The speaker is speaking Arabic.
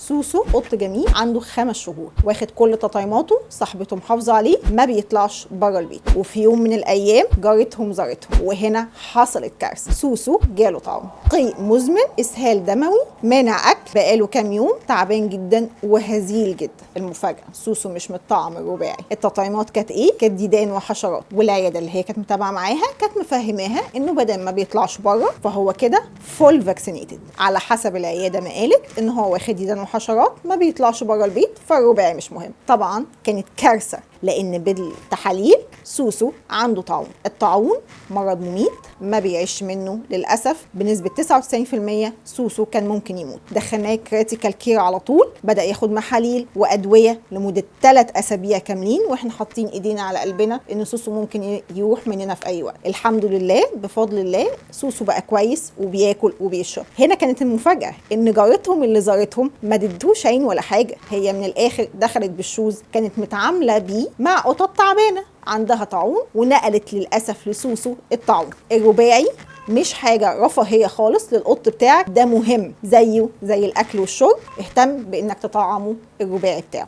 سوسو قط جميل عنده 5 شهور، واخد كل تطعيماته، صاحبته محافظه عليه، ما بيطلعش بره البيت. وفي يوم من الايام جارتهم زارتهم، وهنا حصلت كارثه. سوسو جاله طعن، قيء مزمن، اسهال دموي، مانع اكل، بقاله كام يوم تعبان جدا وهزيل جدا. المفاجاه سوسو مش متطعم الرباعي. التطعيمات كانت ايه؟ كانت ديدان وحشرات. والعياده اللي هي كانت متابعه معاها كانت مفهماها انه بدل ما بيطلعش بره فهو كده فول فاكسينيتد. على حسب العياده ما قالت ان هو واخد ديدان وحشرات، ما بيطلعش بره البيت، فالرباعي مش مهم. طبعا كانت كارثه، لان بالتحاليل سوسو عنده طاعون. الطاعون مرض مميت ما بيعيش منه للاسف بنسبه 99%. سوسو كان ممكن يموت. دخلناه كريتيكال كير على طول، بدا ياخد محاليل وادويه لمده 3 اسابيع كاملين، واحنا حاطين ايدينا على قلبنا ان سوسو ممكن يروح مننا في اي وقت. الحمد لله بفضل الله سوسو بقى كويس وبياكل وبيشرب. هنا كانت المفاجاه ان جارتهم اللي زارتهم ما ادتهوش عين ولا حاجه. هي من الاخر دخلت بالشوز، كانت متعامله بيه مع قطط تعبانه عندها طاعون، ونقلت للاسف لسوسو الطاعون. الرباعي مش حاجه رفاهيه خالص للقط بتاعك، ده مهم زيه زي الاكل والشرب. اهتم بانك تطعمه الرباعي بتاعه.